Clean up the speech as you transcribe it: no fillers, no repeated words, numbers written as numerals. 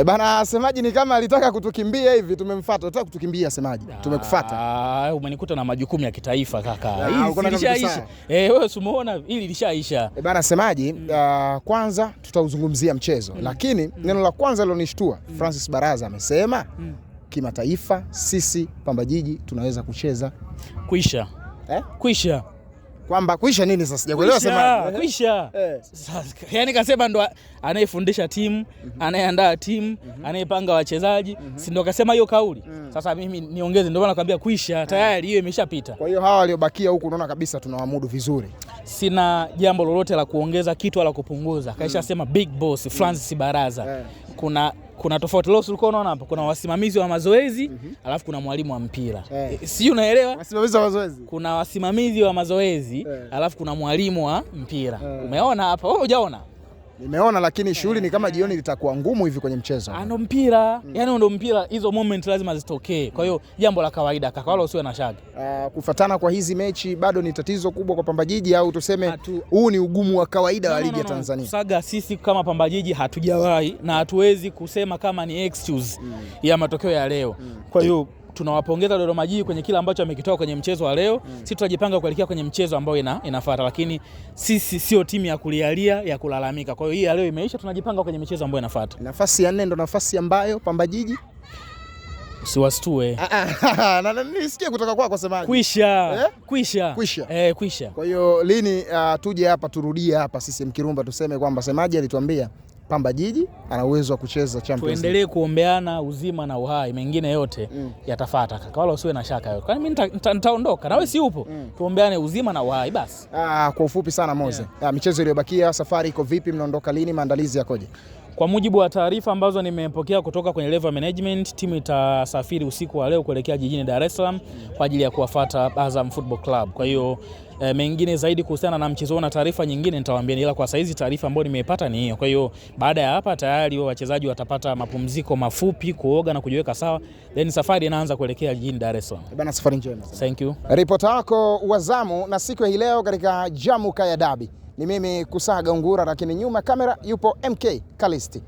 Bana, semaji ni kama alitaka kutukimbia hivi, tumemfuata. Unataka kutukimbia semaji? Tumekufuata. Umenikuta na majukumu ya kitaifa kaka. Hii lishaisha. Wewe usimuona hili lishaisha. Bana, semaji, kwanza tutauzungumzia mchezo. Lakini neno la kwanza lilonishtua, Francis Baraza amesema kimataifa sisi Pamba Jiji tunaweza kucheza kuisha. Kuisha. Kwamba kuisha nini sasa? Sijakuelewa semaji. Kuisha. Yaani kasema ndo anayefundisha timu, anayeandaa timu, anayepanga wachezaji, si ndo kasema hiyo kauli. Sasa mimi niongeze, ndio maana nakwambia kuisha, tayari hiyo imeshapita. Kwa hiyo hawa waliobakia huku unaona kabisa tunawamudu vizuri. Sina jambo lolote la kuongeza kitu wala kupunguza. Kaisha sema big boss Francis Baraza. Kuna tofauti leo ulikuwa unaona hapo, kuna wasimamizi wa mazoezi, alafu kuna mwalimu wa mpira. Si unaelewa? Wasimamizi wa mazoezi. Kuna wasimamizi wa mazoezi, alafu kuna mwalimu wa mpira. Umeona hapa? Wewe hujaona? Nimeona, lakini shughuli ni kama jioni litakuwa ngumu hivi kwenye mchezo. Ndo mpira. Yaani ndo mpira, hizo moment lazima zitokee. Kwa hiyo jambo la kawaida kaka, wala usiwe na shaka. Kufuatana kwa hizi mechi bado ni tatizo kubwa kwa Pamba Jiji, au tuseme huu ni ugumu wa kawaida wa ligi ya Tanzania? Saga, sisi kama Pamba Jiji hatujawahi na hatuwezi kusema kama ni excuse ya matokeo ya leo. Kwa hiyo tunawapongeza Dodoma Jiji kwenye kila ambacho amekitoa kwenye mchezo wa leo. Sisi tutajipanga kuelekea kwenye mchezo ambao inafuata, lakini sisi sio timu ya kulialia, ya kulalamika. Kwa hiyo hii ya leo imeisha, tunajipanga kwenye michezo ambayo inafuata. Nafasi ya 4 ndo nafasi ambayo Pamba Jiji siwastue. Na nisikie kutoka kwako semaji. Kuisha. Kuisha. Kwa hiyo lini tuje hapa turudie hapa sisi Mkirumba tuseme kwamba semaji alituambia Pamba Jiji ana uwezo wa kucheza Champions League. Tuendelee kuombeana uzima na uhai, mengine yote yatafuata kaka, wala usiwe na shaka yote. Kwani mimi nitaondoka na wewe si upo? Tuombeane uzima na uhai basi. Kwa ufupi sana Moze. Michezo iliyobakia, safari iko vipi, mnaondoka lini, maandalizi yakoje? Kwa mujibu wa taarifa ambazo nimepokea kutoka kwenye level management, timu itasafiri usiku wa leo kuelekea jijini Dar es Salaam kwa ajili ya kuwafuata Azam Football Club. Kwa hiyo mengine zaidi kuhusiana na mchezo na taarifa nyingine nitawaambia, ila kwa saizi taarifa ambayo nimeipata ni hiyo. Kwa hiyo baada ya hapa tayari wachezaji watapata mapumziko mafupi, kuoga na kujiweka sawa, then safari inaanza kuelekea jijini Dar es Salaam. Bana, safari njema. Thank you. Ripota wako wa zamu na siku ya leo katika Jamu Kaya Dabi. Ni mimi Kusaga Ungura, lakini nyuma kamera yupo MK Kalisti.